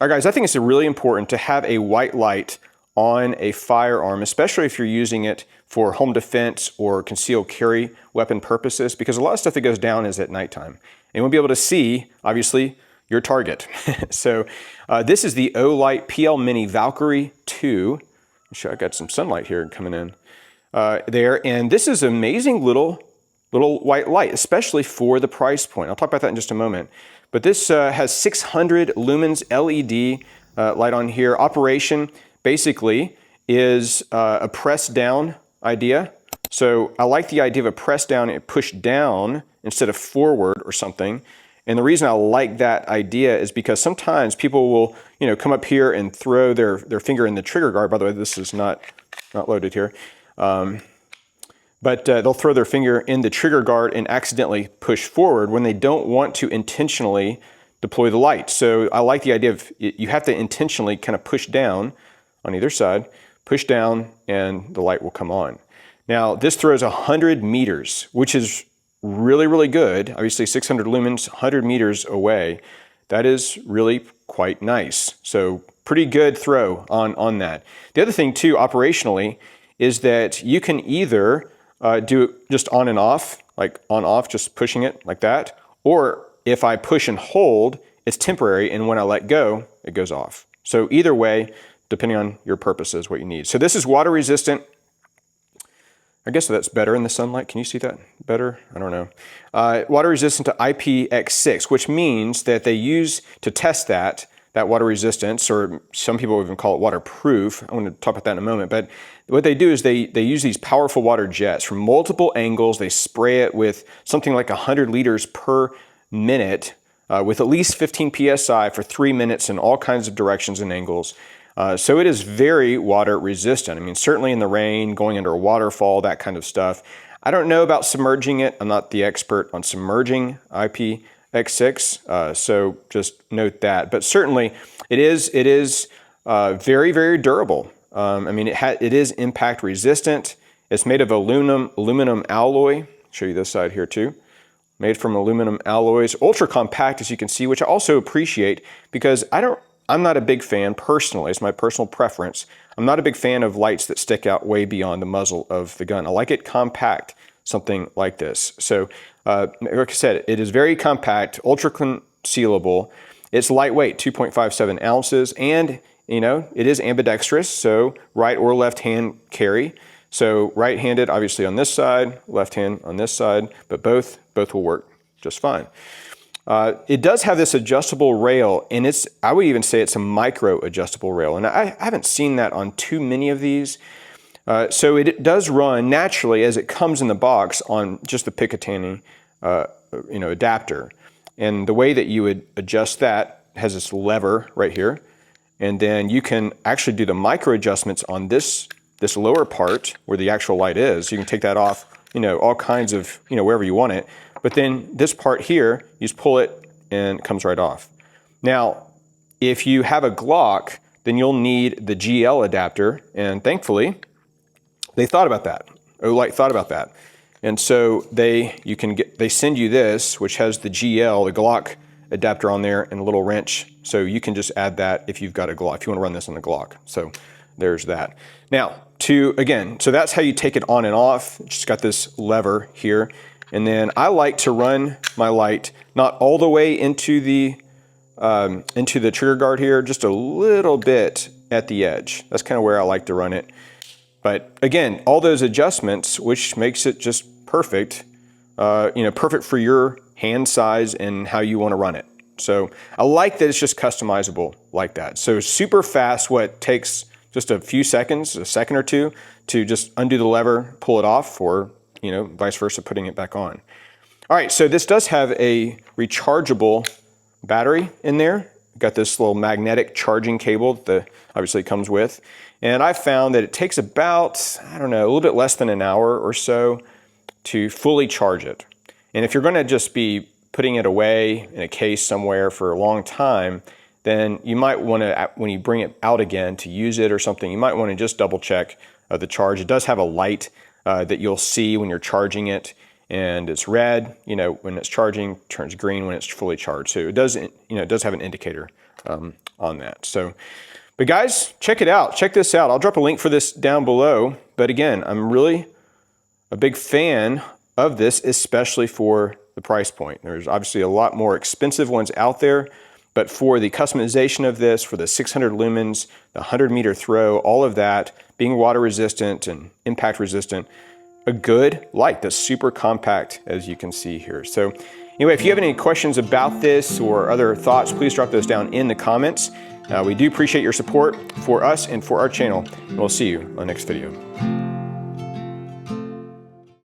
All right, guys, I think it's really important to have a white light on a firearm, especially if you're using it for home defense or concealed carry weapon purposes, because a lot of stuff that goes down is at nighttime. And you won't be able to see, obviously, your target. So this is the OLIGHT PL Mini Valkyrie 2. I got some sunlight here coming in there. And this is an amazing little white light, especially for the price point. I'll talk about that in just a moment. But this has 600 lumens LED light on here. Operation basically is a press down idea. So I like the idea of a press down and push down instead of forward or something. And the reason I like that idea is because sometimes people will, come up here and throw their finger in the trigger guard. By the way, this is not loaded here. But they'll throw their finger in the trigger guard and accidentally push forward when they don't want to intentionally deploy the light. So I like the idea of you have to intentionally kind of push down on either side, push down, and the light will come on. Now, this throws 100 meters, which is really, really good. Obviously, 600 lumens, 100 meters away. That is really quite nice. So pretty good throw on that. The other thing, too, operationally, is that you can either do it just on and off, like on off, just pushing it like that. Or if I push and hold, it's temporary, and when I let go, it goes off. So either way, depending on your purposes, what you need. So this is water resistant. I guess that's better in the sunlight. Can you see that better? I don't know. Water resistant to IPX6, which means that they use to test that water resistance, or some people even call it waterproof. I want to talk about that in a moment. But what they do is they use these powerful water jets from multiple angles. They spray it with something like 100 liters per minute with at least 15 PSI for 3 minutes in all kinds of directions and angles. So it is very water resistant. I mean, certainly in the rain, going under a waterfall, that kind of stuff. I don't know about submerging it. I'm not the expert on submerging IPX6, so just note that. But certainly it is very, very durable. I mean, it is impact resistant. It's made of aluminum alloy. I'll show you this side here too. Made from aluminum alloys, ultra compact, as you can see, which I also appreciate because I'm not a big fan personally. It's my personal preference. I'm not a big fan of lights that stick out way beyond the muzzle of the gun. I like it compact, something like this. So, like I said, it is very compact, ultra concealable. It's lightweight, 2.57 ounces, and it is ambidextrous, so right or left hand carry. So right-handed, obviously on this side, left hand on this side, but both will work just fine. It does have this adjustable rail, and I would even say it's a micro adjustable rail, and I haven't seen that on too many of these. So it does run naturally as it comes in the box on just the Picatinny adapter. And the way that you would adjust that has this lever right here, and then you can actually do the micro adjustments on this lower part where the actual light is. You can take that off, all kinds of, wherever you want it. But then this part here, you just pull it and it comes right off. Now, if you have a Glock, then you'll need the GL adapter, and thankfully, they thought about that. OLIGHT thought about that. And so they send you this, which has the GL, the Glock adapter on there, and a little wrench. So you can just add that if you've got a Glock, if you want to run this on the Glock. So there's that. Now, so that's how you take it on and off. It's just got this lever here. And then I like to run my light not all the way into the trigger guard here, just a little bit at the edge. That's kind of where I like to run it. But again, all those adjustments, which makes it just perfect, perfect for your hand size and how you want to run it. So I like that it's just customizable like that. So super fast, what takes just a few seconds, a second or two, to just undo the lever, pull it off, or vice versa, putting it back on. All right, so this does have a rechargeable battery in there. Got this little magnetic charging cable that obviously comes with. And I found that it takes about, a little bit less than an hour or so to fully charge it. And if you're gonna just be putting it away in a case somewhere for a long time, then you might wanna, when you bring it out again to use it or something, you might wanna just double check the charge. It does have a light that you'll see when you're charging it, and it's red, you know, when it's charging, turns green when it's fully charged. So it does, you know, it does have an indicator on that. So, but guys, check it out. Check this out. I'll drop a link for this down below. But again, I'm really a big fan of this, especially for the price point. There's obviously a lot more expensive ones out there, but for the customization of this, for the 600 lumens, the 100-meter throw, all of that, being water resistant and impact resistant, a good light that's super compact, as you can see here. So anyway, if you have any questions about this or other thoughts, please drop those down in the comments. We do appreciate your support for us and for our channel, and we'll see you on the next video.